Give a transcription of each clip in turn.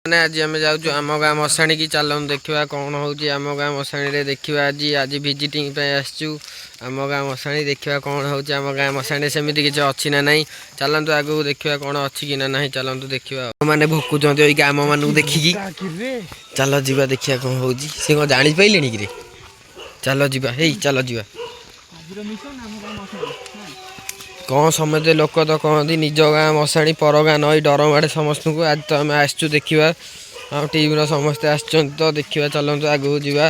मैंने आज आम जाऊँ आम गाँ मशाणी की चल देखा कौन हो आम गाँ मशाणी देखा आज आज भिजिटिंग आसचु आम गाँ मशाणी देखा कौन हो आम गाँ मशाणी सेमती किसी अच्छी ना ना चलतु आगू देखा कौन अच्छी कि ना ना चलतु देखा मैंने भोकुंट आम मान देखिकी चल जा देखा कौन हो सी कौन जापारे कि चल जा चल जा कौन समझे लोक तो कहती निज गाँ मशाणी पर गाँ नई डर माड़े समस्त को आज तो आम आसचु देखा आम टीम समस्ते आस तो देखा चलतु आगू जा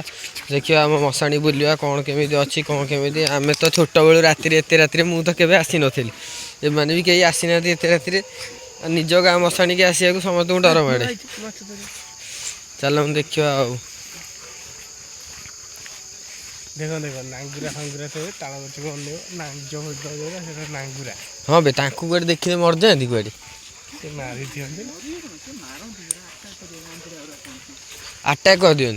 देखा आम मशाणी बुलवा कौन केमी अच्छी कौन केमी आम तो छोट बेलू राति एत राति मुझे केवे आसी नी एमाने भी कहीं आसी ना एत राति निज गाँ मशाणी की आसवा समस्त को डर माड़े चल देखा देखो देखो नांगुरा फांगुरा थे ताला बच्चे को नांगजो नांगुरा हाँ बे तांकु कुआडे देखिले मर जाती कुआडे मारी दिखते अटैक कर दियो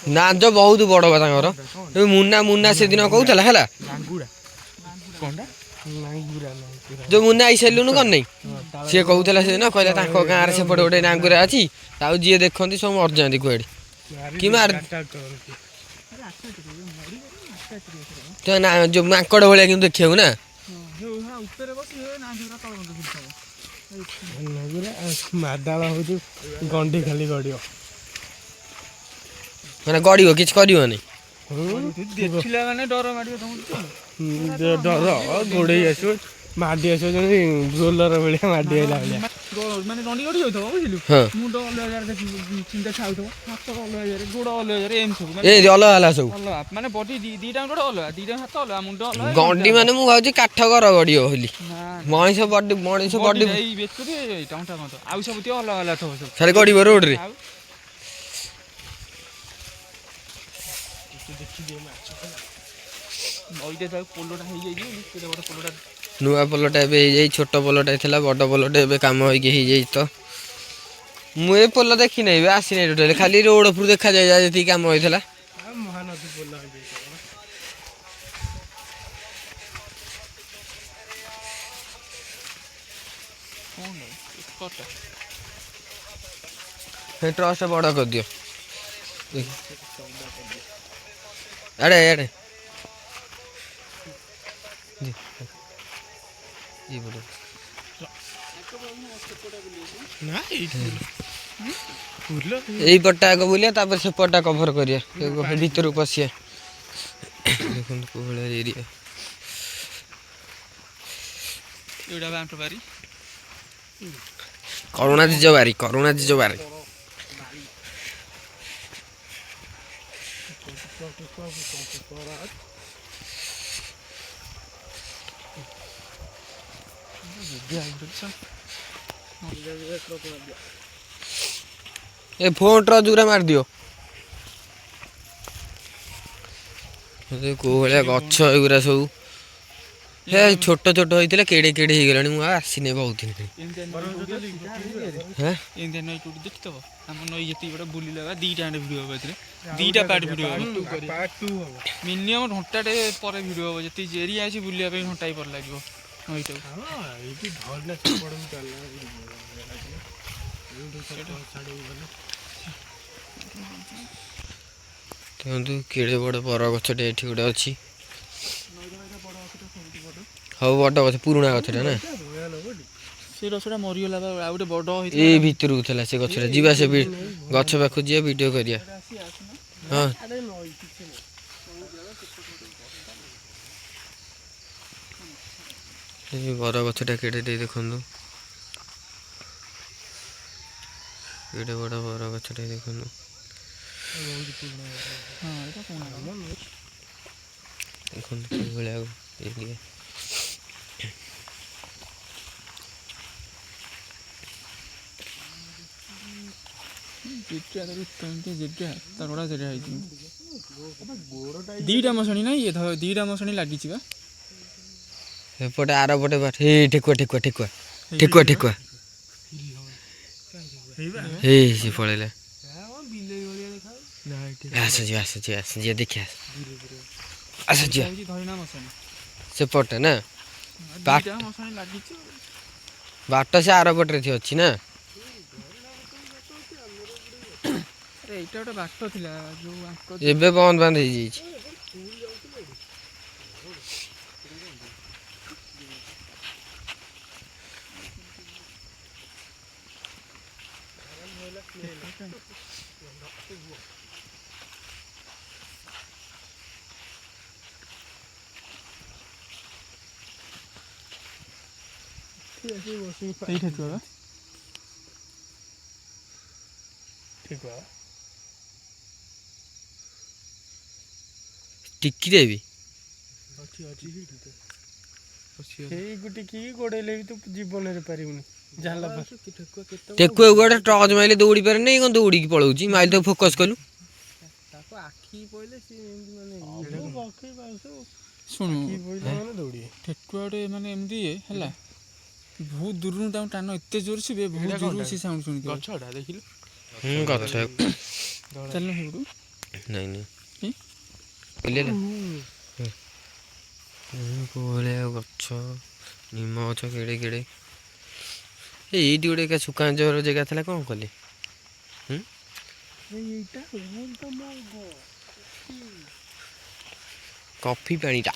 नांज बहुत बड़ बा मुन्ना मुन्ना से दिन कहूला है जो मुन्ना आई सारूनु कौन नहीं सी कहला से दिन कहला गाँव में सेपटे गोटे नांगुरा अच्छी जी देखती सब मर जाती कुआडे कि मार तो ना जो माकड़ भाया कि देखा ना मादाला हो गंडी खाली गड़ मैंने गड़ कि डर गोड़े आस माडी आस रोलर भाया माडी आला माने रंडी गड़ी होइतो बुझिलु मुंड अलग चिंता खाउतो हाथ अलग गोड़ अलग एम सब ए अलग अलग सब माने बॉडी दीटा गोड़ अलग दीटा हाथ अलग मुंड अलग गंडी माने मु भाउची काठ घर गड़ियो होली मଣିଷ बॉडी एई बेचुरी टाउटा मत आउ सब त्यो अलग अलग थो सब सारे गड़ियो रोड रे ओइते त पोलोटा हे जाई जे बड़ पोलोटा नुआ पोलटा ए छोट पोलटा था बड़ पोलटा ए कम हो तो मुझे पोल देखी नहीं आसी नहीं टोटाल खाली रोड उपरू देखा जाए जी कम होता महानदी पोल ट्रस्ट बड़ कर दियो अरे अरे यही पट्टा आग बुलिया से पट्टा कभर करिया भीतर पशिया देखो एरिया करुणा जीज बारी ए फोन ट्र दूरा मार दियो को भाया गछ एगुरा सब हे छोट छोट होता केड़े केड़े हो गला मुझे आसने बहुत दिन दीटा पार्ट भिडियो मिनिमम घंटाटे पर भिडियो हम जी एरिया अच्छी बुलाया घंटाई पर लगे देखु केड़े बड़ बर गछटे ये गोटे अच्छी हाँ बड़ गछ पुराणा गछटा ना से रसटा मरीगला गोटे बड़ ये भितर था से गछटा जीवा से गछ पाख जी वीडियो करिया हाँ बर गछटा केड़े देखु केड़े बड़ बर गछटा देखु देखिए दीटा मशाणी ना ये दीटा मशाणी लगी एपटे आर पटे बाट हे ठेकुआ ठेकुआ ठेकुआ ठेकुआ ठेकुआ हे सी पड़ेला आस जी देखिए आस जी सेपटे ना ବାଟ ସେ ଆର ପଟରେ ଅଛି ନା? ଆରେ ଏଇଟା ଗୋଟେ ବାଟ ଥିଲା ଯୋଉ ଆଙ୍କ ଏବେ ବନ୍ଦ ବାନ୍ଦ ହେଇଯାଇଛି। ସେଇଠି ଥିବ ବା। ଠିକ ଟିକିରେ ବି ଅଛି ସେଇ ଗୋଟିକି ଗୋଡେଇଲେ ବି ତୁ ଜୀବନରେ ପାରିବୁନି। ଜାଲ ଟେକୁ ଗୋଟେ ଟର୍ଚ ମାଇଲେ ଦୌଡ଼ି ପାରେନି, କ'ଣ ଦୌଡ଼ିକି ପଳଉଛି? ମାଇଲେ ତାକୁ ଫୋକସ୍ କଲୁ। ତାକୁ ଆଖି ପଇଲେ ସିଏ ଏମିତି ମାନେ ଶୁଣୁ ମାନେ ଦୌଡ଼ିବେ। ଠେକୁଆ ଗୋଟେ ମାନେ ଏମିତି ଇଏ ହେଲା, ବହୁତ ଦୂରରୁ ତାଙ୍କୁ ଟାଣ ଏତେ ଜୋର ଶିବେ, ବହୁତ ଜୋରରୁ ସେ ସାଉଣ୍ଡ ଶୁଣିଥିବ। ଗଛଟା ଦେଖିଲୁ ଗଛ ଚାଲୁନ ସେପଟୁ। ନାଇଁ ନାଇଁ କି? କୋଳିଆ ଗଛ, ନିମ ଗଛ କେଡ଼େ କେଡ଼େ। ଏଇଠି ଗୋଟେ ଏକା ସୁକାଞ୍ଚର ଜାଗା ଥିଲା, କ'ଣ କଲେ? କଫି ପାଣିଟା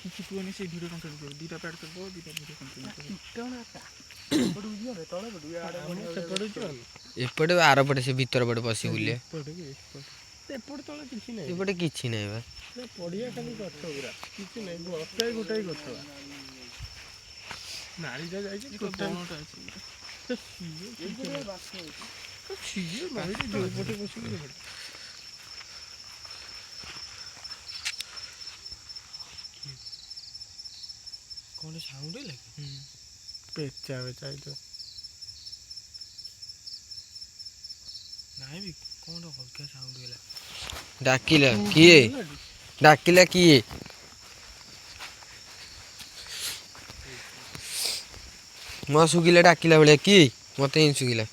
କିଛି କୁହନି, ସେ ଭିଡ଼ିଓ କଣ୍ଟେଣ୍ଟ କରିବ। ଦୁଇଟା ପ୍ୟାଡ୍ କରିବ, ଦୁଇଟା ଭିଡ଼ିଓ କଣ୍ଟେଣ୍ଟ କରିବ। ଏପଟେ ଆରପଟେ ସେ ଭିତର ପଟେ ପଶି ବୁଲିଆ। ଏପଟେ ତଳେ କିଛି ନାହିଁ, ଏପଟେ କିଛି ନାହିଁ ବା। ପଡ଼ିଆ ଖାଲି ଗଛ ଗୁରା କିଛି ନାହିଁ। ଗୋଟାଏ ଗୋଟାଏ ଗଛ ନାଳିଟା ଯାଇଛି ବଣଟା ଅଛି। ଯୋଉ ପଟେ ବସିକି କ'ଣ ସାଉଣ୍ଡ ହେଲା କି? ପେଚା ପେଚା ହେଇଥିବ। ନାଇଁ ବି କ'ଣ ହଲକା ସାଉଣ୍ଡ ହେଲା। ଡାକିଲା କିଏ? ଡାକିଲା କିଏ? ମୋ ଶୁଖିଲା ଡାକିଲା ଭଳିଆ କିଏ? ମତେ ହିଁ ଶୁଖିଲା।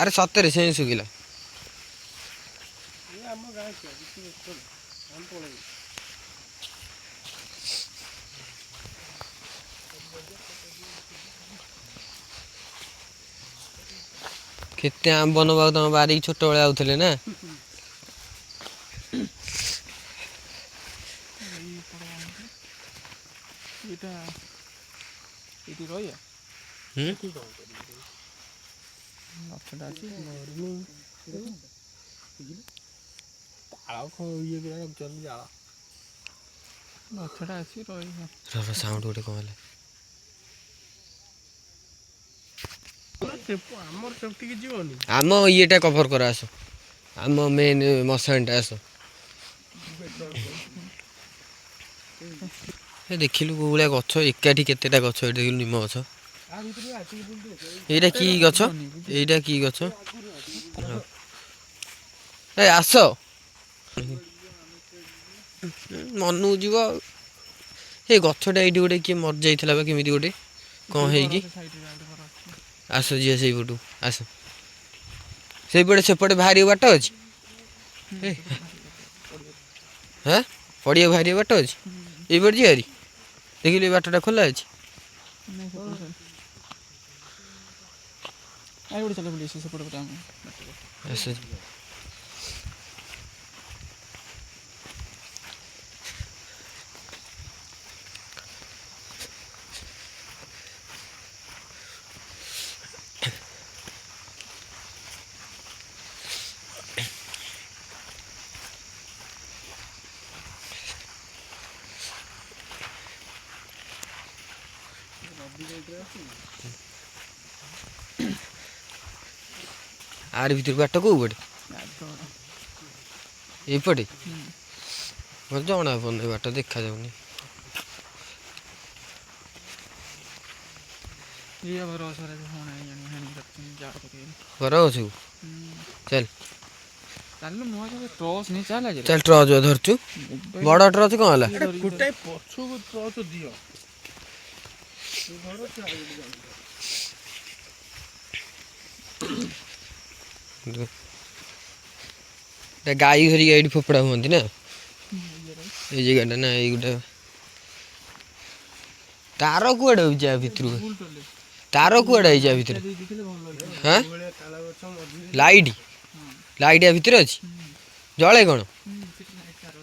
ଆରେ ସତରେ ସେ ହିଁ ଶୁଖିଲା। ଆମ ଗାଁ ଛୁଆ କିଛି ଆମେ ପଳେଇବୁ। କେତେ ଆମ୍ବ ନବାକୁ ତମ ବାରିକି ଛୋଟବେଳେ ଆଉଥିଲେ ନା? ଏଇଟା ଏଇଠି ରହିବା। ଗଛଟା ଅଛି ତାଳ ଇଏ ରଖିଛନ୍ତି ଜାଳ। ଗଛଟା ଅଛି ରହିବା। ସାଉଣ୍ଡ ଗୋଟେ କ'ଣ ହେଲା? ଆମର ସେପଟିକି ଯିବନି। ଆମ ଇଏଟା କଭର କର ଆସ, ଆମ ମେନ୍ ମଶାଣିଟା ଆସ। ଦେଖିଲୁ କୋଉ ଭଳିଆ ଗଛ ଏକାଠି, କେତେଟା ଗଛ ଏଠି ଦେଖିଲୁ? ନିମ ଗଛ। ଏଇଟା କି ଗଛ? ଏଇଟା କି ଗଛ? ଏ ଆସ, ମନକୁ ଯିବ। ଏ ଗଛଟା ଏଇଠି ଗୋଟେ କିଏ ମରିଯାଇଥିଲା ବା, କେମିତି ଗୋଟେ କ'ଣ ହେଇକି? ଆସ ଯିବା ସେଇପଟୁ, ଆସ। ସେଇପଟେ ସେପଟେ ବାହାରିବ ବାଟ ଅଛି? ହଁ ପଡ଼ିଆ ବାହାରିବ ବାଟ ଅଛି? ଏଇପଟେ ଯିବା ହାରି? ଦେଖିଲୁ ଏ ବାଟଟା ଖୋଲା ଅଛି? ଆସ। आर भीतर बाट को पटे एपटे मत जना पड़े बाट देखा जाऊनी घर अच्छु चल चल ट्रच धरचु बड़ ट्रच कौन है गाई घरिक ये फोपड़ा हमें ना ये जगह ना ये गोटे ତାର କୁଆଡ଼େ ହେଉଛି ଆ ଭିତରକୁ? ଭୁଲ କଲେ ତାର କୁଆଡ଼େ ହେଇଛି ଆ ଭିତରେ? ଦେଇ ଦେଇଥିଲେ ଭଲ ହେଇଥାନ୍ତା। ହାଁ ଏଇଭଳିଆ ତାଳ ଗଛ ମଝିରେ ଲାଇଟ୍ ଲାଇଟ୍ ଆ ଭିତରେ ଅଛି? ଜଳେ କ'ଣ? ସେଠି ଲାଇଟ୍ ତାର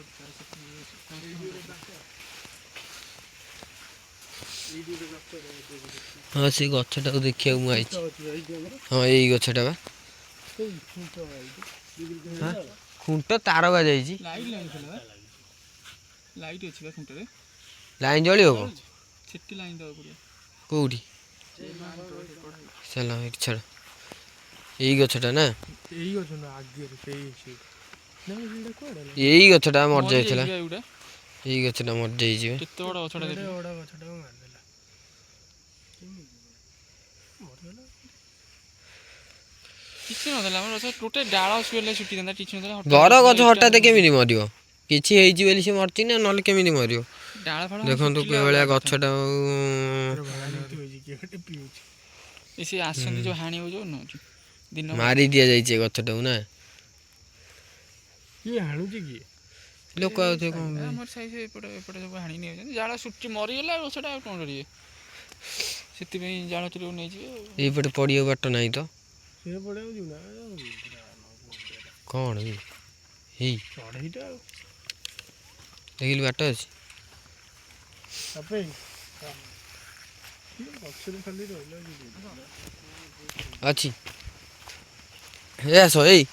ହଁ ସେ ଗଛଟାକୁ ଦେଖିବାକୁ ମୁଁ ଆଇଛି। ଅଛି ଏଇଠି ଆମର ହଁ ଏଇ ଗଛଟା ବା ସେଇ ଖୁଣ୍ଟ ଏଇଠି ଖୁଣ୍ଟ ତାର ବା ଯାଇଛି। ଲାଇଟ୍ ଲାଗିଥିଲା ବା ଲାଇଟ୍ ଅଛି ବା ଖୁଣ୍ଟରେ ଲାଇନ୍ ଜଳିବ କ'ଣ? ସେଠି ଲାଇନ୍ ଦେବାକୁ ପଡ଼ିବ। କେଉଁଠି? ଚାଲ ଏଇଠି ଛାଡ଼। ଏଇ ଗଛଟା ନା? ଏଇ ଗଛ ନା ଆଗରେ ସେଇ ସେଇ ନା ସେଇଟା କୁଆଡ଼େ ହେଲା? ଏଇ ଗଛଟା ମରିଯାଇଥିଲା। ମରିଯାଇଛି ବା ଏଗୁଡ଼ା। ଏଇ ଗଛଟା ମରିଯାଇଛି ବା। କେତେ ବଡ଼ ଗଛଟା ଏଡ଼େ ଦେଖି ବଡ଼ ଗଛଟାକୁ ମାରିଦେଲା କେମିତି ମରିଗଲା? କିଛି ନଥିଲା ଆମର ଗଛ ଟୋଟାଲ୍ ଡାଳ ଶୁଖିଲା ଶୁଖିଥାନ୍ତା କିଛି ନଥିଲା। ବର ଗଛ ହଠାତ୍ କେମିତି ମରିବ? କିଛି ହେଇଛି ବୋଲି ସେ ମରିଛି ନା ନହେଲେ କେମିତି ମରିବ? ଡାଳ ଫାଳ ଦେଖନ୍ତୁ ଶୁଖିଲା କିଭଳିଆ ଗଛ। ଗଛଟା ଭାଙ୍ଗି ହୋଇଛି କିଏ ଗୋଟେ ପିଉଛି ଏ ସେ ଆସନ୍ତି ଯେଉଁ ହାଣିବାକୁ ଯେଉଁ ନଉଛି ଦିନ ମାରି ଦିଆଯାଇଛି ଏ ଗଛଟାକୁ ନା? କିଏ ହାଣୁଛି କିଏ? ଲୋକ ଆଉଥିବେ କ'ଣ? ଆମର ସାଇଜ ଏପଟେ ଏପଟେ ସବୁ ହାଣି ନେଇଯାଉଛନ୍ତି ଜାଳ ଶୁଖି ମରିଗଲା ଗଛଟା ଆଉ କ'ଣ କରିବେ ସେଥିପାଇଁ ଜାଳ ଚୁଲିକୁ ନେଇଯିବେ ଆଉ। ଏଇପଟେ ପଡ଼ିବାକୁ ବାଟ ନାହିଁ ତ? ସେ ପଡ଼ିବାକୁ ଯିବୁ ନା କ'ଣ ହେଇ ଚଢ଼େଇଟା ଆଉ ଦେଖିଲି ବାଟ ଅଛି? ତାପରେ ଗଛରେ ଖାଲି ରହିଲା ଅଛି ହେ ଆସ ଏଇ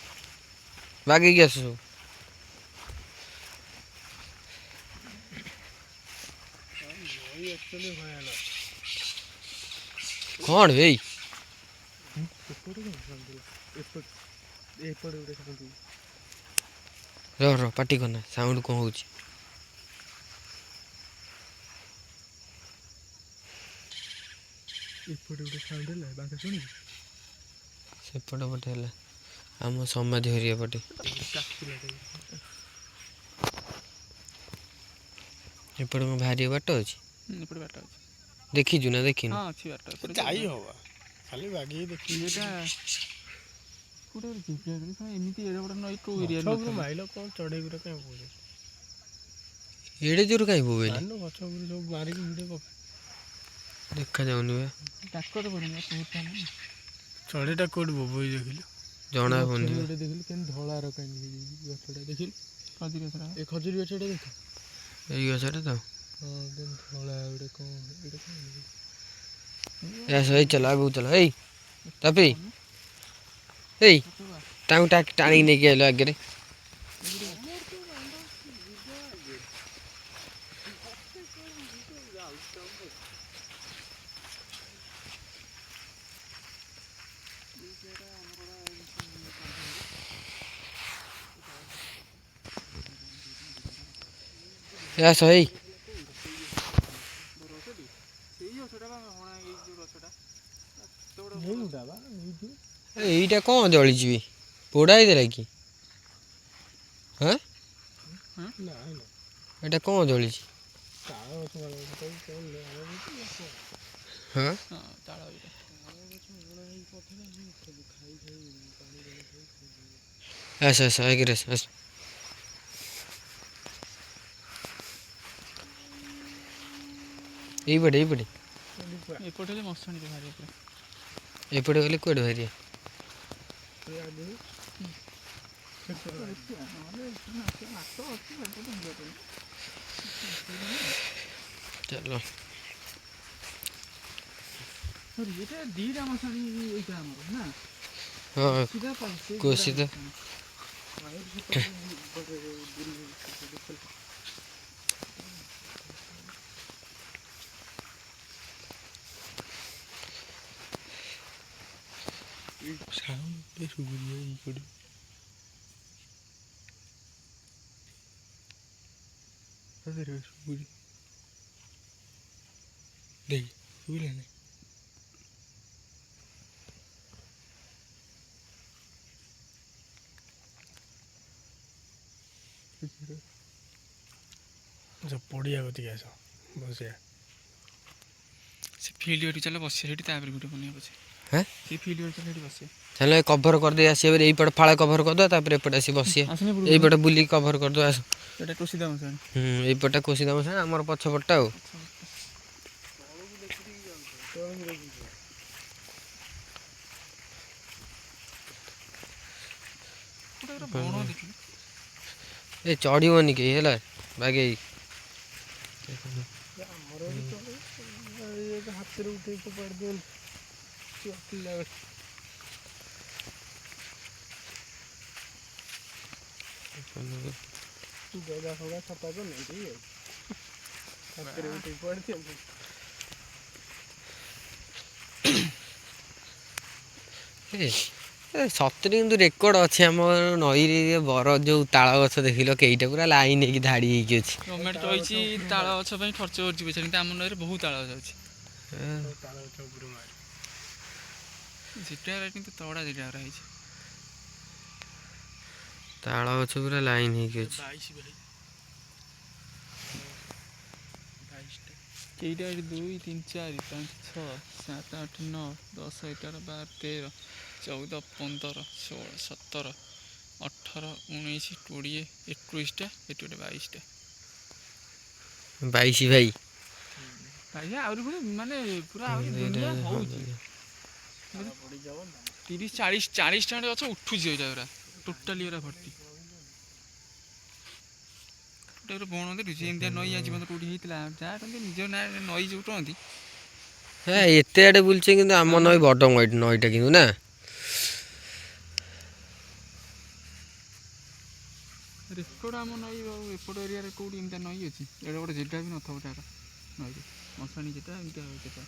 ବାଗେଇକି ଆସ ସବୁ। ଆକ୍ଚୁଆଲି ଭୟାନକ କ'ଣ ଏଇ ଏପଟେ କ'ଣ ସାଉଣ୍ଡ ଏପଟେ ଏପଟେ ଗୋଟେ ସାଉଣ୍ଡ ରହ ପାଟି କରନା ସାଉଣ୍ଡ କ'ଣ ହେଉଛି? ଏପଟେ ଗୋଟେ ସାଉଣ୍ଡ ହେଲା ବାଘ ଶୁଣିବି ସେପଟ ପଟେ ହେଲା ଆମ ସମାଧି ହରିଆ ପଟେ। ଏପଟେ କ'ଣ ବାହାରିବା ବାଟ ଅଛି? ଏପଟେ ବାଟ ଅଛି। ଦେଖିଛୁ ନା ଦେଖିନୁ? ହଁ ଅଛି ବାଟ ଏପଟେ ଯାଇ ହବ ଖାଲି ବାଗେଇ ଦେଖି ଏଇଟା କୋଉଟା ଗୋଟେ ଜିପିଆ କରି ଏମିତି ଏଡ଼େ ବଡ଼ ନଈ କୋଉ ଏରିଆ ସବୁ ମାଇଲ କ'ଣ ଚଢ଼େଇ ଗୁରା କାଇଁ ପଡ଼େ ଏଡ଼େ ଜୋର କାହିଁ ବୋବେଇଲେ? ଧାନ ଗଛ ଉପରେ ସବୁ ମାରିକି ଭିଡ଼ିଓ ପକା ଦେଖାଯାଉନି ବା। ଡାକର ପଡ଼ିନି ଚଢ଼େଇଟା କୋଉଠି ବୋବୋଇ ଦେଖିଲୁ? ଜଣା ପଡ଼ୁନି ବା। ଗୋଟେ ଦେଖିଲୁ କେମିତି ଧଳାର କାହିଁ ହେଇଯାଇଛି ଗଛଟା ଦେଖିଲୁ? ଖଜୁରୀ ଗଛଟା ଏ ଖଜୁରୀ ଗଛଟା ଦେଖ ଏଇ ଗଛଟା ତ? ହଁ କେମିତି ଧଳା ଗୋଟେ କ'ଣ ଏଇଟା କ'ଣ ଆସ ଏଇ ଚାଲ ଆଗକୁ ଚାଲ ଏଇ ତାପି ଏଇ ତାଙ୍କୁ ଟାଣିକି ନେଇକି ଆଇଲ ଆଗରେ। ଆସ ଏଇ ଏଇଟା କ'ଣ ଜଳିଯିବି ପୋଡ଼ା ହେଇଥିଲା କି? ହଁ ଏଇଟା କ'ଣ ଜଳିଛି? ହଁ ଆସ ଆସ ଆଗରେ ଆସ ଆସ। ଏଇପଟେ ଏଇପଟେ ଏପଟେ ହେଲେ ମଶାଣିରେ ବାହାରିବା ପୁରା। ଏପଟେ ଗଲେ କୁଆଡ଼େ ବାହାରିବା? ଚାଲ ଏଇଟା ଦିଟା ମଶାଣି ଏଇଟା ଆମର ନା ହଁ କୋଶିତ ସାଉଣ୍ଡ ଶୁଭୁନି ଏଇପଟେ ଶୁଭୁନି ଦେଖ ଶୁଭିଲା ନା? ପଡ଼ିଆ କତିକି ଆସ ବସିଆ ସେ ଫିଲ୍ଡ ଘଟି ଚାଲ ବସିବା ସେଠି ତାପରେ ଭିଡ଼ିଓ ବନେଇବା ପଛେ। ହଁ ସେ ଫିଲ୍ଡ ଘଟି ଚାଲ ସେଠି ବସିବା। ଚାଲ କଭର କରିଦେଇ ଆସିବା ଏଇପଟେ ଫାଳ କଭର କରିଦେବା ତାପରେ ଏପଟେ ଆସି ବସିବା। ଏଇପଟେ ବୁଲିକି କଭର କରିଦେବା ଆସ। ଏଇଟା ଟୋସିଦା ମଶାଣି। ଏଇପଟେ କୋଶିଦା ମଶାଣି ଆମର ପଛପଟଟା ଆଉ ବଣ ଦେଖିଲି ଏ ଚଢ଼ିବନି କେହି ହେଲା ବାଗେଇ। ଆମର ବି ଚଳେ ହାତରେ ଉଠେଇ ଫୋପାଡ଼ି ଦିଅନ୍ତି। ଜଗା ଫଗା ସଫା କରୁନାହାନ୍ତି ହାତରେ ଉଠେଇ ଫୋପାଡ଼ି ଦିଅନ୍ତି। ସତରେ କିନ୍ତୁ ରେକର୍ଡ ଅଛି ଆମର ନଈରେ ବର ଯୋଉ ତାଳ ଗଛ ଦେଖିଲ କେଇଟା ପୁରା ଲାଇନ ହେଇକି ଧାଡ଼ି ହେଇକି ଅଛି। ଗଭର୍ଣ୍ଣମେଣ୍ଟ କହିଛି ତାଳ ଗଛ ପାଇଁ ଖର୍ଚ୍ଚ କରୁଛି ପଇସା, କିନ୍ତୁ ଆମ ନଈରେ ବହୁତ ତାଳ ଗଛ ଅଛି। ଯେଟା କିନ୍ତୁ ତଡ଼ା ଯେଟା ହେଇଛି ତାଳ ଗଛ ପୁରା ଲାଇନ ହେଇକି ଅଛି। କେଇଟା 2 3 4 5 6 7 8 9 10 11 12 13 14 15 16 17 18 19 20 21ଟା ଏଠି ଗୋଟେ 22ଟା 22 ଭାଇ ଆହୁରି ପୁଣି ମାନେ ପୁରା ଆହୁରି ଦୁନିଆ ହଉଛି 30 40ଟା ଗଛ ଉଠୁଛି ଏଇଟା ପୁରା ଟୋଟାଲି ପୁରା ଭର୍ତ୍ତି। ଗୋଟେ ବଣ ଦେଖୁଛି ଏମିତିଆ ନଈ ଆଜି ପର୍ଯ୍ୟନ୍ତ କୋଉଠି ହେଇଥିଲା ଯାହା କିନ୍ତୁ ନିଜ ନାଁରେ ନଈ ଯୋଉ କହନ୍ତି। ହେ ଏତେ ଆଡ଼େ ବୁଲছে କିନ୍ତୁ ଆମ ନଈ ବଡ଼ ନଈଟା କିନ୍ତୁ ନା ରେକର୍ଡ ଆମ ନଈ ଆଉ ଏପଟ ଏରିଆରେ କୋଉଠି ଏମିତିଆ ନଈ ଅଛି? ଏଇଟା ଗୋଟେ ଯେଟା ବି ନଥିବ ତାର ନଈରେ ମଶାଣି ଯେଟା ଏମିତିଆ ଯେଟା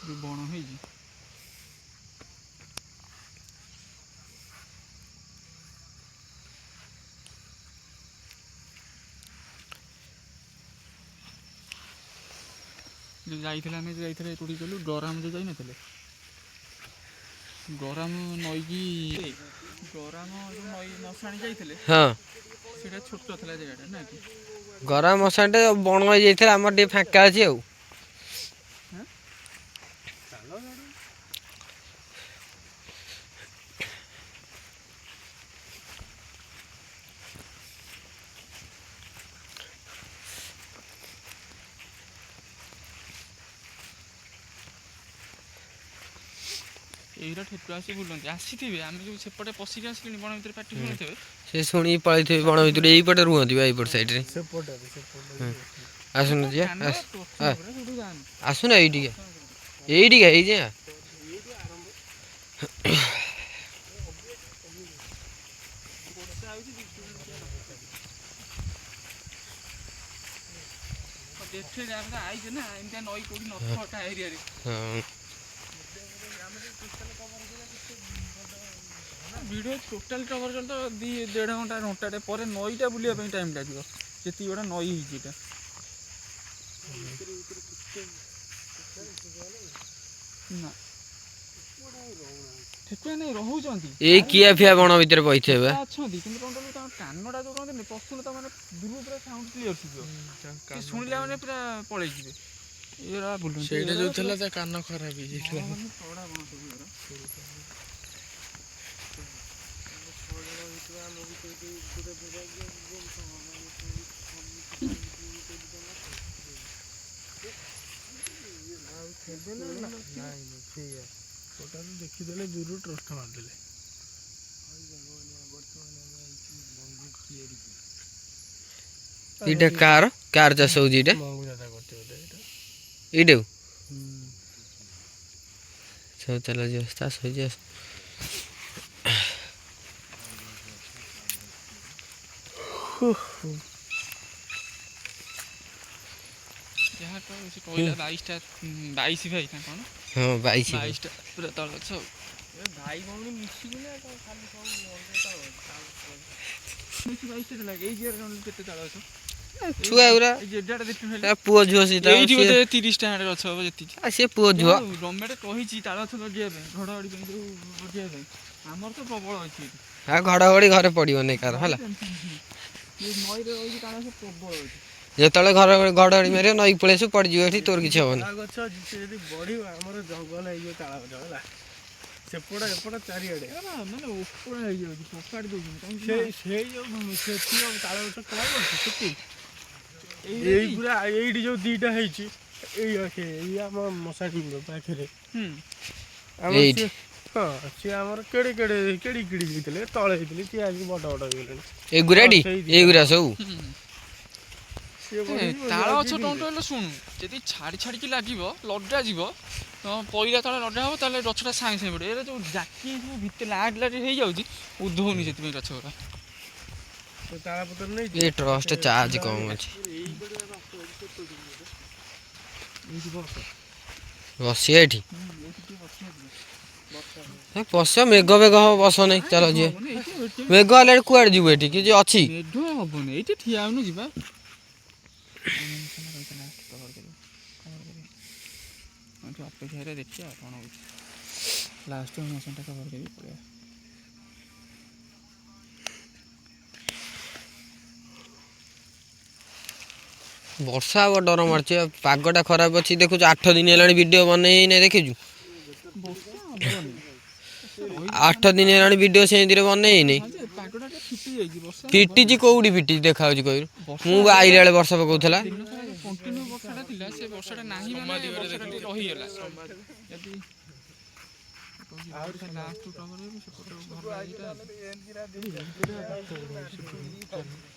ଯୋଉ ବଣ ହେଇଛି। ଯାଇଥିଲେ ଆମେ ଯାଇଥିଲେ କୋଉଠି କହିଲୁ ଗରାମ ଯୋଉ ଯାଇନଥିଲେ ଗରାମ ନଈକି ଗରାମ ଯୋଉ ନଈ ମଶାଣି ଯାଇଥିଲେ ହଁ ସେଇଟା ଛୋଟ ଥିଲା ଜାଗାଟା ନା କି ଗରାମ ମଶାଣିଟା ବଣ ହେଇଯାଇଥିଲା ଆମର ଟିକେ ଫାଙ୍କା ଅଛି ଆଉ। ଏଇଟା ଠେକୁଆ ଆସି ବୁଲନ୍ତି ଆସିଥିବେ ଆମେ ଯୋଉ ସେପଟେ ପଶିକି ଆସିଲିଣି ବଣ ଭିତରେ ପାଟି ଶୁଣିଥିବେ ସେ ଶୁଣିକି ପଳେଇଥିବେ ବଣ ଭିତରୁ ଏଇପଟେ ରୁହନ୍ତି ବା ଏଇପଟ ସାଇଡ଼ରେ। ଆସୁନ ଯିବା ଆସୁନ ଏଇଠିକା ହେଇଯା ଦେଖିଲେ ଆମେ ଆଇଛେ ନା ଏମିତିଆ ନଈ କୋଉଠି ନଥିବ ତା ଏରିଆରେ। ଭିଡ଼ିଓ ଟୋଟାଲ୍ କଭର୍ କଲେ ତ 1.5 ଘଣ୍ଟା ଘଣ୍ଟାଟେ ପରେ ନଈଟା ବୁଲିବା ପାଇଁ ଟାଇମ୍ ଲାଗିବ ଯେତିକି ଗୁଡ଼ା ନଈ ହେଇଛି ଏଇଟା। ନା ଠେକୁଆ ନାଇଁ ରହୁଛନ୍ତି ଏଇ କିଆ ଫିଆ ବଣ ଭିତରେ ପଇଥିବେ ଅଛନ୍ତି କିନ୍ତୁ କଣ କହିଲୁ ତାଙ୍କ କାନଟା ଯୋଉ କହନ୍ତିନି ପଶୁନ ତା ମାନେ ଦୂରରୁ ପୁରା ସାଉଣ୍ଡ କ୍ଲିୟର ଶୁଭିବ ଶୁଣିଲା ମାନେ ପୁରା ପଳେଇଯିବେ। ଏଇରା ବୁଲୁଛନ୍ତି ସେଇଟା ଯୋଉ ଥିଲା ତା କାନ ଖରାପ ହେଇଯାଇଥିଲା। ଦେଖିଦେଲେ ଦୂରରୁ ଟର୍ଚ୍ଚ ମାରିଦେଲେ। ଏଇଟା କାର ଚାଷ ହଉଛି ଏଇଟା ଏଇଟା ସବୁ ଚାଲ ଯିବ ଚାଷ ହେଇଯିବ। ଯାହା ତ ସେ କହିଲା 22ଟା 22 ଭାଇ ନା କଣ? ହଁ 22ଟା ପୁରା ତାଳ ଗଛ ଆଉ ଭାଇ ଭଉଣୀ ମିଶିକି ନା ଖାଲି ସବୁ 22ଟା ଥିଲା ଏଇ ଜିଆରେ କେତେ ତାଳ ଗଛ ଛୁଆ ଗୁରା ଏଇ ଯେଡାଟା ଦେଖିଲୁ ପୁଅ ଝିଅ ଏଇଠି ବୋଧେ 30ଟା ଖଣ୍ଡେ ଗଛ ହବ ଯେତିକି। ସେ ପୁଅ ଝିଅ ଗଭର୍ଣ୍ଣମେଣ୍ଟ କହିଛି ତାଳ ଗଛ ଲଗେଇବା ପାଇଁ ଘଡ଼ଘଡ଼ି ପାଇଁ ଯୋଉ ଲଗେଇବା ପାଇଁ ଆମର ତ ପ୍ରବଳ ଅଛି ଏଠି। ଆଉ ଘଡ଼ଘଡ଼ି ଘରେ ପଡ଼ିବନି କାର ହେଲା ନଈରେ ରହିଛି ତାଳ ଗଛ ପ୍ରବଳ ଅଛି। ଯେତେବେଳେ ଘଡ଼ଘଡ଼ି ମାରିବ ନଈ ପଳେଇ ଆସିବୁ ପଡ଼ିଯିବ ଏଠି ତୋର କିଛି ହବନି। ତାଳ ଗଛ ଅଛି ସେ ଯଦି ବଢିବ ଆମର ଜଙ୍ଗଲ ହେଇଯିବ ତାଳ ଗଛ ହେଲା ସେପଟ ଏପଟ ଚାରିଆଡେ ମାନେ ଉପର ହେଇଯାଉଛି ଫୋପାଡ଼ି ଦଉଛନ୍ତି ସେଇ ଯୋଉ ସେଠି ତାଳ ଗଛ ଖରାପ କରୁଛି ସେଠି ଏଇ ପୁରା ଏଇଠି ଯୋଉ ଦିଟା ହେଇଛି ଏଇ ଅଛି ଏଇ ଆମ ମଶାଣି ପାଖରେ ହୁଁ ଆମର ଏଇଠି। ହଁ ସିଏ ଆମର କେଡେ ହେଇଥିଲେ ତଳେ ହେଇଥିଲେ ସିଏ ଆଜି ବଡ ହେଇଗଲେଣି। ଏଗୁରାଟି ହଁ, ସେଇ ଦିଟା। ଏଗୁରା ସବୁ ହୁଁ ସିଏ ଏ, ବଢିଯିବ, ତାଳ ଇଏ ଗଛ ଆଜି ଟଣ୍ଟ ଯିବେ। ହେଲେ ଶୁଣୁ ଯଦି ଛାଡ଼ିକି ଲାଗିବ ଲଡା ଯିବ ପଇଲା ତଳେ ଲଡା ହେବ ତାହେଲେ ଗଛଟା ସାଙ୍ଗେ ସାଙ୍ଗେ ପଡ଼ିବ। ଏରା ଯେଉଁ ଜାକି ସବୁ ଭିତରେ ଲାଟ ହେଇଯାଉଛି ଉଦ୍ଧଉନି ସେଥିପାଇଁ ଗଛ ଗୁରା। ସେ ତାଳପତ୍ର ନେଇଛି ଏ ଟ୍ରଷ୍ଟ ଚାର୍ଜ କମ୍ ଅଛି। ଏଇଠି ବସ ବସିବା ଏଠି ଏଇଠି ଟିକେ ବସିବା ବସ ମେଘ ବେଘ ହବ ବସ ନାଇଁ ଚାଲ ଯିବା। ହବନି ଏଇଠି ମେଘ ହେଲେ ଏଠି କୁଆଡେ ଯିବୁ ଏଠି କିଛି ଅଛି? ମେଘ ହବନି ଏଇଠି ଠିଆ ହଉନୁ ଯିବା। ଅପେକ୍ଷାରେ ଦେଖିବା କ'ଣ ହେଉଛି ଲାଷ୍ଟ ମୌସମଟା କଭର କରିକି ପଳେଇବା। ବର୍ଷା ହବ ଡର ମାରୁଛି ପାଗଟା ଖରାପ ଅଛି ଦେଖୁଛୁ 8 ଦିନ ହେଲାଣି ଭିଡ଼ିଓ ବନେଇ ନାଇଁ ଦେଖିଛୁ? ବର୍ଷା ହବନି 8 ଦିନ ହେଲାଣି ଭିଡ଼ିଓ ସେମିତିରେ ବନେଇନି। ପାଗଟା ଟିକେ ଫିଟି ଯାଇଛି ବର୍ଷା ଫିଟିଛି କୋଉଠି ଫିଟିଛି ଦେଖାଯାଉଛି କହିଲୁ? ମୁଁ ଆଇଲା ବେଳେ ବର୍ଷା ପକଉଥିଲା। କଣ୍ଟିନ୍ୟୁ ବର୍ଷାଟା ଥିଲା ସେ ବର୍ଷାଟା ନାହିଁ ମାନେ ବର୍ଷାଟା ଟିକେ ରହିଗଲା। ଯଦି ଲାଷ୍ଟ କଭର ହେବି ସେପଟେ ଘର ଏଇଟା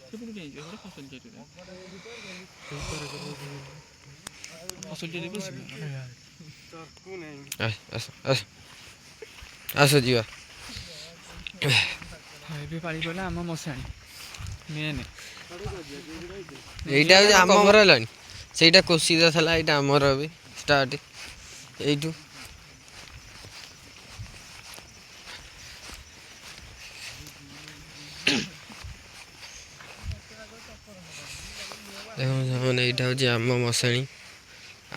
ସେପଟେ ଯାଇଯିବ ଫସଲ ଜରିରେ ଆସ ଯିବା। ଏବେ ପାଳି ଗଲା ଆମ ମଶାଣି ମେନ୍ ଏଇଟା ହଉଛି ଆମ ଘର ହେଲାଣି ସେଇଟା କୋସିଦା ଥିଲା ଏଇଟା ଆମର ଏବେ ଷ୍ଟାର୍ଟ ଏଇଠୁ। ଦେଖନ୍ତୁ ଏଇଟା ହେଉଛି ଆମ ମଶାଣି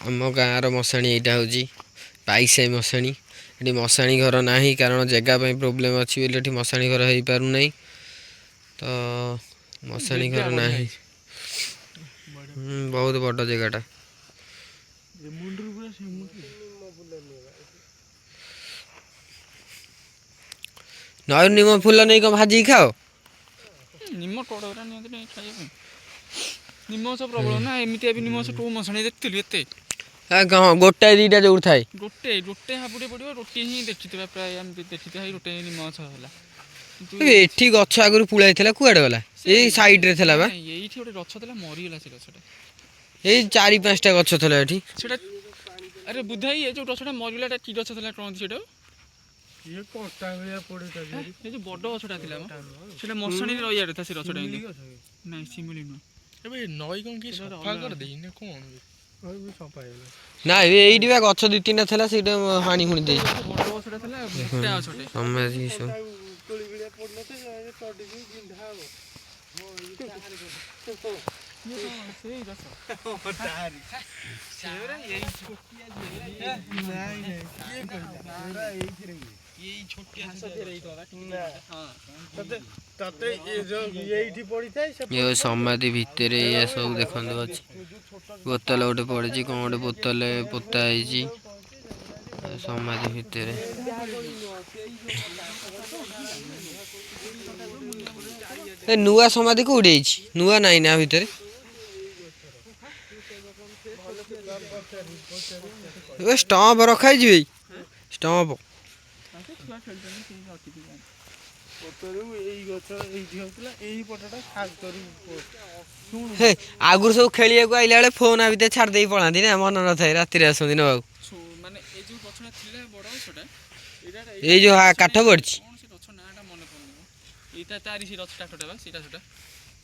ଆମ ଗାଁର ମଶାଣି ଏଇଟା ହେଉଛି ପାଇସାହି ମଶାଣି। ଏଠି ମଶାଣି ଘର ନାହିଁ କାରଣ ଜାଗା ପାଇଁ ପ୍ରୋବ୍ଲେମ୍ ଅଛି ବୋଲି ଏଠି ମଶାଣି ଘର ହେଇପାରୁନାହିଁ ତ ମଶାଣି ଘର ନାହିଁ। ବହୁତ ବଡ଼ ଜାଗାଟା। ନଈ ନିମ ଫୁଲ ନେଇ କ'ଣ ଭାଜିକି ଖାଅ? ନିମ ଟଡ଼ରା ନିଅନ୍ତି ନାହିଁ ଖାଇବା ପାଇଁ। ନିମ ଗଛ ପ୍ରବଳ ନା ଏମିତି ଏବେ ନିମ ଗଛ କୋଉ ମଶାଣି ଦେଖିଥିଲୁ ଏତେ? ହଁ ଗୋଟାଏ ଦିଟା ଯୋଉଠି ଥାଏ ଗୋଟେ ହାବୁଡ଼େ ପଡ଼ିବ ଗୋଟିଏ ହିଁ ଦେଖିଥିବା ପ୍ରାୟ ଏମିତି ଦେଖିଥିବା ଗୋଟେ ନିମ ଗଛ ହେଲା। ଏଠି ଗଛ ଆଗରୁ ପୁଳାଇ ଥିଲା କୁଆଡେ ଗଲା? ଏଇ ସାଇଡରେ ଥିଲା ବା। ଏଇଠି ଗୋଟେ ଗଛ ଥିଲା ମରିଗଲା ସେ ଗଛଟା। ଏଇ 4-5ଟା ଗଛ ଥିଲା ଏଠି। ସେଟା ଆରେ ବୁଧାଇ ଏ ଯୋଉ ଗଛଟା ମରିଗଲା ଏଟା କି ଗଛ ଥିଲା କହନ୍ତି ସେଟା? ଇଏ କଣ୍ଟା ଭଳିଆ ପଡେ ତା ଦେହରେ। ଏ ଯୋଉ ବଡ଼ ଗଛଟା ଥିଲା ମ ସେଟା ମଶାଣିରେ ରହିବା କଥା ସେ ଗଛଟା ଏମିତି। ନାଇଁ ଶିମିଳି ନୁହଁ। ଏବେ ନଈ କ'ଣ କିଏ ସଫା କରିଦେଇ ନା କ'ଣ? ସଫା ହେଇଗଲା। ନା ଏଇଠି ବା ଗଛ 2-3ଟା ଥିଲା ସେଇଟା ହାଣି ହୁଣି ଦେଇଛି। ବଡ଼ ଗଛଟା ଥିଲା ମୋଟା ଗଛଟେ। ସେଇ ଗଛ ସମାଧି ଭିତରେ ଏଇଆ ସବୁ ଦେଖନ୍ତୁ ଅଛି। ବୋତଲ ଗୋଟେ ପଡ଼ିଛି କ'ଣ ଗୋଟେ ବୋତଲରେ ପୋତା ହେଇଛି ସମାଧି ଭିତରେ। ଏ ନୂଆ ସମାଧି କୋଉଠି ହେଇଛି? ନୂଆ ନାହିଁ ନା ଭିତରେ? ଷ୍ଟମ୍ପ ରଖାହେଇଛି ଭାଇ ଷ୍ଟମ୍ପ। ଆଗରୁ ସବୁ ଖେଳିବାକୁ ଆଇଲା ବେଳେ ଫୋନ ଭିତରେ ଛାଡ଼ି ଦେଇକି ପଳାନ୍ତି ନା ମନେ ନଥାଏ ରାତିରେ ଆସନ୍ତି ନେବାକୁ। ମାନେ ଏଇ ଯୋଉ ଗଛଟା ଥିଲା ବଡ଼ ଗଛଟା ଏଇ ଯୋଉ କାଠ ପଡ଼ିଛି କ'ଣ ସେ ଗଛ ନାଁଟା ମନେ ପଡୁନି। ଏଇଟା ତାରି ସେ ଗଛ କାଠଟା ବା ସେଇଟା ସେଟା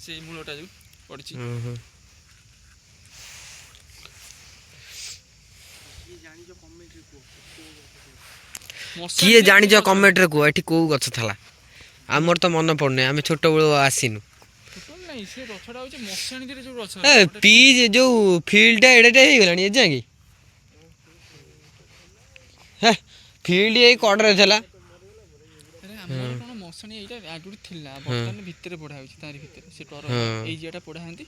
ସେଇ ମୂଳଟା ଯୋଉ ପଡ଼ିଛି। କିଏ ଜାଣିଛ କମେଣ୍ଟରେ କୁହ ଏଠି କୋଉ ଗଛ ଥିଲା? ଆମର ତ ମନେ ପଡୁନି ଆମେ ଛୋଟବେଳୁ ଆସିନୁ। ନାଇଁ ସେ ଗଛଟା ହଉଛି ମଶାଣି ରେ ଯୋଉ ଗଛ ପିଚ୍ ଯୋଉ ଫିଲ୍ଡଟା ଏଡ଼େଟେ ହେଇଗଲାଣି ଏ ଯାଏଁ ଫିଲ୍ଡ ଏଇ କଡ଼ରେ ଥିଲା। ଆମର କ'ଣ ମଶାଣି ଏଇଟା ଆଗରୁ ଥିଲା ବର୍ତ୍ତମାନ ଭିତରେ ପଢା ହଉଛି ତାରି ଭିତରେ ସେ ଟର ଏଇ ଜିଆଟା ପଢାନ୍ତି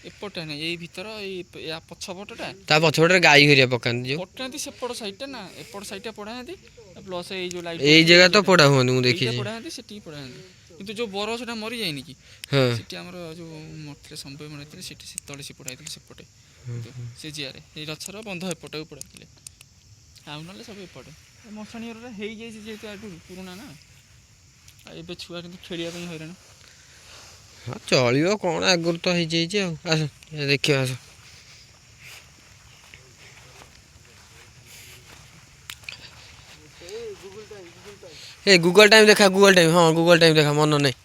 ଏପଟଟା ନାହିଁ ଏଇ ଭିତର ଏଇ ପଛପଟଟା ତା ପଛପଟରେ ଗାଈ ଘରିଆ ପକାନ୍ତି ଯୋଉ ପଢାନ୍ତି ସେପଟ ସାଇଡଟା ନା ଏପଟ ସାଇଡଟା ପଢାନ୍ତି ପ୍ଲସ ଏଇ ଯୋଉ ଲାଇଟ୍ ଏଇ ଜାଗା ତ ପଢା ହୁଅନ୍ତି ମୁଁ ଦେଖିଛି। ପଢାନ୍ତି ସେଠିକି ପଢାନ୍ତି କିନ୍ତୁ ଯେଉଁ ବର ସେଟା ମରିଯାଇନି କି ହଁ ସେଠି ଆମର ଯେଉଁ ମରିଥିଲେ ସମ୍ଭବ ମରିଥିଲେ ସେଠି ସେ ତଳେ ସେ ପଢ଼ାଇଥିଲେ ସେପଟେ ସେ ଜିଆରେ ଏଇ ଗଛର ବନ୍ଧ ଏପଟକୁ ପଢ଼ାଇଥିଲେ ଆଉ ନହେଲେ ସବୁ ଏପଟେ ମଶାଣି ଘରଟା ହେଇଯାଇଛି ଯେହେତୁ ଆଗରୁ ପୁରୁଣା ନା ଆଉ ଏବେ ଛୁଆ କିନ୍ତୁ ଖେଳିବା ପାଇଁ ହଇରାଣ। ହଁ ଚଳିବ କ'ଣ ଆଗରୁ ତ ହେଇଯାଇଛି ଆଉ ଆସ ଦେଖିବା ଆସ। ଏ ଗୁଗଲ ଟାଇମ୍ ଦେଖା ଗୁଗଲ ଟାଇମ୍ ହଁ ଗୁଗଲ ଟାଇମ୍ ଦେଖା ମନ ନାହିଁ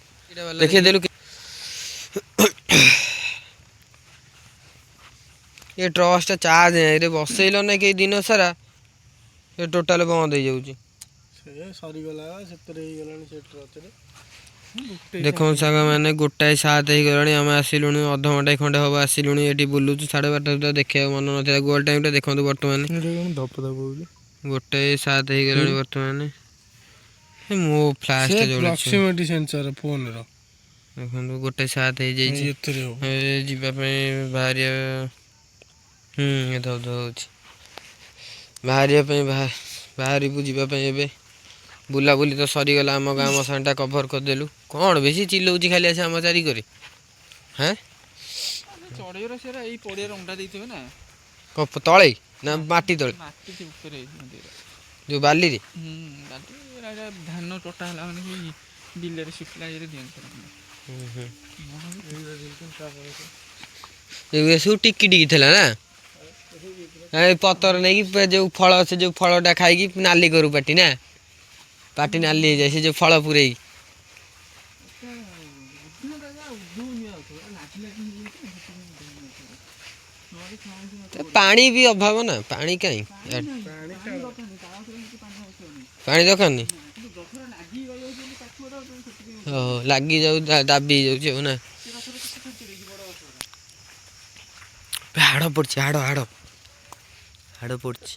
ଦେଖେଇଦେଲୁ ଏ ଟ୍ରଚଟା ଚାର୍ଜ ନାହିଁ ବସେଇଲ ନା କେଇ ଦିନ ସାରା ଏ ଟୋଟାଲ ବନ୍ଦ ହେଇଯାଉଛି। ସେ ସରିଗଲା ସେଥିରେ ହେଇଗଲାଣି ସେ ଟ୍ରଚରେ। ଦେଖନ୍ତୁ ସାଙ୍ଗମାନେ 1:07 ହେଇଗଲାଣି ଆମେ ଆସିଲୁଣି ଅଧଘଣ୍ଟା ଖଣ୍ଡେ ହେବ ଆସିଲୁଣି ଏଠି ବୁଲୁଛୁ 12:30 ସୁଦ୍ଧା ଦେଖିବାକୁ ମନ ନଥିଲା ଗୁଗଲ ଟାଇମ୍ଟା ଦେଖନ୍ତୁ ବର୍ତ୍ତମାନ ଧପ ଧପ ହଉଛି 1:07 ହେଇଗଲାଣି ବର୍ତ୍ତମାନ ମୋ ଫ୍ଲାସ୍ଟା ଜଳୁଛି ପ୍ରକ୍ସିମିଟି ସେନ୍ସର ଫୋନର ଦେଖନ୍ତୁ 1:07 ହେଇଯାଇଛି ଏଥିରେ ହବ ଯିବା ପାଇଁ ବାହାରିବା ଧଉ ଧଉ ହେଉଛି ବାହାରିବା ପାଇଁ ବାହାରିବୁ ଯିବା ପାଇଁ ଏବେ ବୁଲାବୁଲି ତ ସରିଗଲା ଆମ ଗାଁ ମଶାଣିଟା କଭର କରିଦେଲୁ କ'ଣ ବେଶୀ ଚିଲଉଛି ଖାଲି ଆସି ଆମ ଚାରିକରେ ହାଁ ଚଢ଼େଇର ସେରା ଏଇ ପଡ଼ିଆରେ ଅଣ୍ଡା ଦେଇଥିବେ ନା ତଳେ ନା ମାଟି ତଳେ ମାଟି ସେ ଉପରେ ଯେଉଁ ବାଲିରେ ବାଲି ଧାନ ଟୋଟା ହେଲା ମାନେ ସେଇ ବିଲରେ ଶୁଖିଲା ଇଏରେ ଦିଅନ୍ତି ଏଗୁଡ଼ା ସବୁ ଟିକି ଟିକି ଥିଲା ନା ପତର ନେଇକି ଯେଉଁ ଫଳ ସେ ଯେଉଁ ଫଳଟା ଖାଇକି ନାଲି କରୁ ପାଟି ନା ପାଟି ନାଲି ହେଇଯାଏ ସେ ଯେଉଁ ଫଳ ପୁରେଇକି ପାଣି ବି ଅଭାବ ନା ପାଣି କାହିଁ ପାଣି ଦରକାର ନି ଓହୋ ଲାଗିଯାଉ ଦାବି ହେଇଯାଉଛି ଆଉ ନା ହାଡ଼ ପଡ଼ିଛି ହାଡ଼ ପଡ଼ିଛି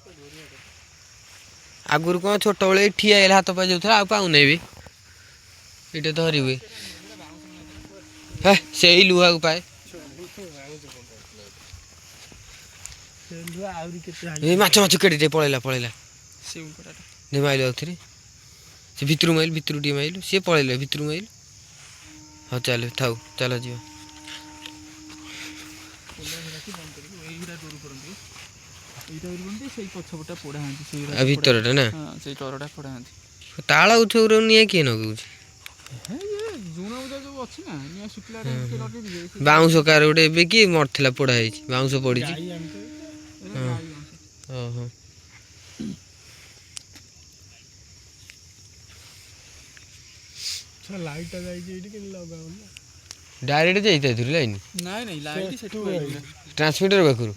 ଆଗରୁ କ'ଣ ଛୋଟବେଳେ ଠିଆ ହେଇଗଲେ ହାତ ପାଇଯାଉଥିଲା ଆଉ ପାଉନାହିଁ ବି ଏଇଟା ଧରି ହୁଏ ହେ ସେଇ ଲୁହାକୁ ପାଏ ଏ ମାଛ କେଟେ ପଳେଇଲା ମାଇଲୁ ଆଉଥରେ ସେ ଭିତରୁ ମାଇଲୁ ଭିତରୁ ଟିକେ ମାଇଲୁ ସିଏ ପଳେଇଲେ ଭିତରୁ ମାଇଲୁ ହଉ ଚାଲ ଥାଉ ଚାଲ ଯିବା ଭିତରଟା ନା ସେଇ ଟରଟା ପୋଡ଼ାନ୍ତି ତାଳ ଉଠଉ ନିଏ କିଏ ନଗଉଛି ବାଉଁଶ କାର ଗୋଟେ ଏବେ କିଏ ମରିଥିଲା ପୋଡ଼ା ହେଇଛି ବାଉଁଶ ପଡ଼ିଛି ଓହୋ ଲାଇଟଟା ଯାଇଛି ଏଇଠି କେମିତି ଲଗାଉନି ଡାଇରେକ୍ଟ ଯାଇଥିଲୁ ଲାଇନ୍ ଟ୍ରାନ୍ସମିଟର ପାଖରୁ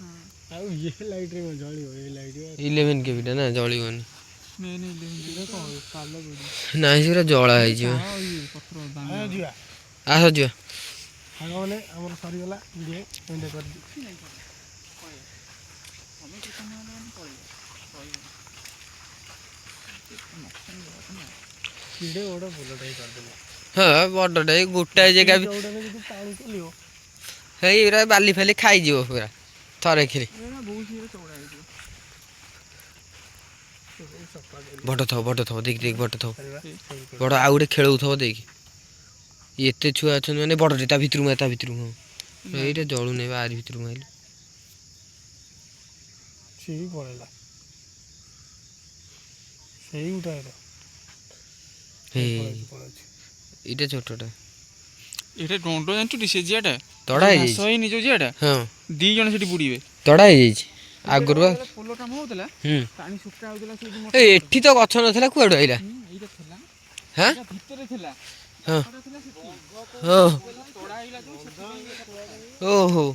ଆଉ ଇଏ ଲାଇଟ୍ରେ କ'ଣ ଜଳିବ ଏଇ ଲାଇଟ୍ 11 କେବିଟା ନା ଜଳିବନି ନାଇଁ ସେଗୁରା ଜଳା ହେଇଯିବ ଆସ ଯିବା ସାଙ୍ଗମାନେ ଆମର ସରିଗଲା ଭିଡ଼ିଓ ଏଣ୍ଡ କରିଦିଅ ହଁ ବଡ଼ଟା ଗୋଟାଏ ଜାଗା ହେଇ ପୁରା ବାଲି ଫାଲି ଖାଇଯିବ ପୁରା ଥରେ କ୍ଷୀରି ବଡ଼ ଥବ ଦେଖି ବଡ଼ ଥବ ବଡ଼ ଆଉ ଗୋଟେ ଖେଳଉଥିବ ଦେଖି ଏତେ ଛୁଆ ଅଛନ୍ତି ମାନେ ବଡ଼ଟେ ତା ଭିତରୁ ହଁ ଏଇଟା ଜଳୁନି ଆରି ଭିତରୁ ମାଇଲୁ ସେଇ ପଳେଇଲା ସେଇ ଗୋଟାଏ ଏଇଟା ଛୋଟଟା ଏଇଟା ଦଣ୍ଡ ଜାଣିଛୁ ସେ ଜିଆଟା ତଡ଼ା ହେଇଯାଇଛି ନିଜ ଜିଆଟା ହଁ 2 ଜଣ ସେଠି ବୁଡ଼ିବେ ତଡ଼ା ହେଇଯାଇଛି ଆଗରୁ ପୋଲ କାମ ହଉଥିଲା ପାଣି ଶୁଖା ହଉଥିଲା ଏଠି ତ ଗଛ ନଥିଲା କୁଆଡୁ ଆଇଲା ହାଁ ଭିତରେ ଥିଲା ଓହୋ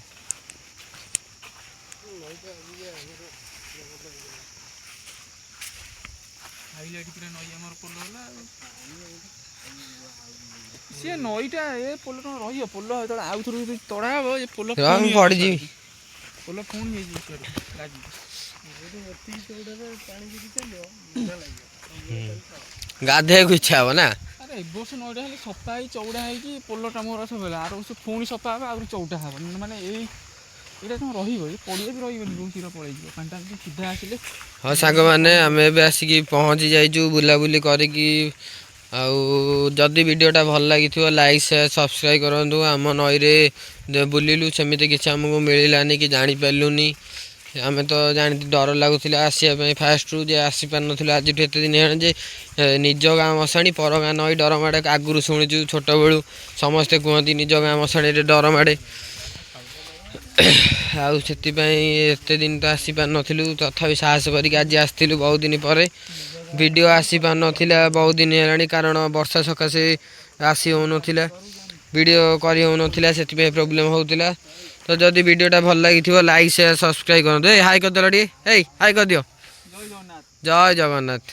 ସେ ନଈଟା ଏ ପୋଲ ରହିବ ପୋଲ ଯେତେବେଳେ ଆଉ ଥରେ ଯଦି ତଡ଼ା ହବ ଏ ପୋଲ ପଡ଼ିଯିବି ପୋଲ ପୁଣି ହେଇଯିବ ଗାଧେଇବାକୁ ଇଚ୍ଛା ହବ ନା ଆରେ ଏ ବର୍ଷ ନଈଟା ହେଲେ ସଫା ହେଇ ଚଉଡ଼ା ହେଇକି ପୋଲ କାମ ସବୁ ହେଲା ଆର ବର୍ଷ ପୁଣି ସଫା ହେବ ଆହୁରି ଚଉଡ଼ା ହେବ ମାନେ ଏଇଟା କ'ଣ ରହିବ ଏ ପଡ଼ିଆ ବି ରହିବନି ବହୁତ ଶୀଘ୍ର ପଳେଇଯିବ ପାଣିଟା ସିଧା ଆସିଲେ ହଁ ସାଙ୍ଗମାନେ ଆମେ ଏବେ ଆସିକି ପହଞ୍ଚି ଯାଇଛୁ ବୁଲାବୁଲି କରିକି ଆଉ ଯଦି ଭିଡ଼ିଓଟା ଭଲ ଲାଗିଥିବ ଲାଇକ୍ ସେୟାର ସବସ୍କ୍ରାଇବ୍ କରନ୍ତୁ। ଆମ ନଈରେ ବୁଲିଲୁ, ସେମିତି କିଛି ଆମକୁ ମିଳିଲାନି କି ଜାଣିପାରିଲୁନି। ଆମେ ତ ଜାଣି ଡର ଲାଗୁଥିଲା ଆସିବା ପାଇଁ ଫାଷ୍ଟରୁ, ଯେ ଆସିପାରୁନଥିଲୁ ଆଜିଠୁ ଏତେ ଦିନ ହେଲାଣି। ଯେ ନିଜ ଗାଁ ମଶାଣି ପର ଗାଁ ନଈ ଡର ମାଡ଼େ, ଆଗରୁ ଶୁଣିଛୁ ଛୋଟବେଳୁ ସମସ୍ତେ କୁହନ୍ତି ନିଜ ଗାଁ ମଶାଣିରେ ଡର ମାଡ଼େ। ଆଉ ସେଥିପାଇଁ ଏତେ ଦିନ ତ ଆସିପାରୁନଥିଲୁ, ତଥାପି ସାହସ କରିକି ଆଜି ଆସିଥିଲୁ ବହୁତ ଦିନ ପରେ। ଭିଡ଼ିଓ ଆସିପାରୁନଥିଲା ବହୁତ ଦିନ ହେଲାଣି, କାରଣ ବର୍ଷା ସକାଶେ ଆସି ହେଉନଥିଲା, ଭିଡ଼ିଓ କରି ହେଉନଥିଲା, ସେଥିପାଇଁ ପ୍ରୋବ୍ଲେମ୍ ହେଉଥିଲା। ତ ଯଦି ଭିଡ଼ିଓଟା ଭଲ ଲାଗିଥିବ ଲାଇକ୍ ସେୟାର ସବସ୍କ୍ରାଇବ୍ କରନ୍ତୁ। ହାଇ କରିଦେଲ ଟିକେ, ହାଇ କରିଦିଅ। ଜୟ ଜଗନ୍ନାଥ। ଜୟ ଜଗନ୍ନାଥ।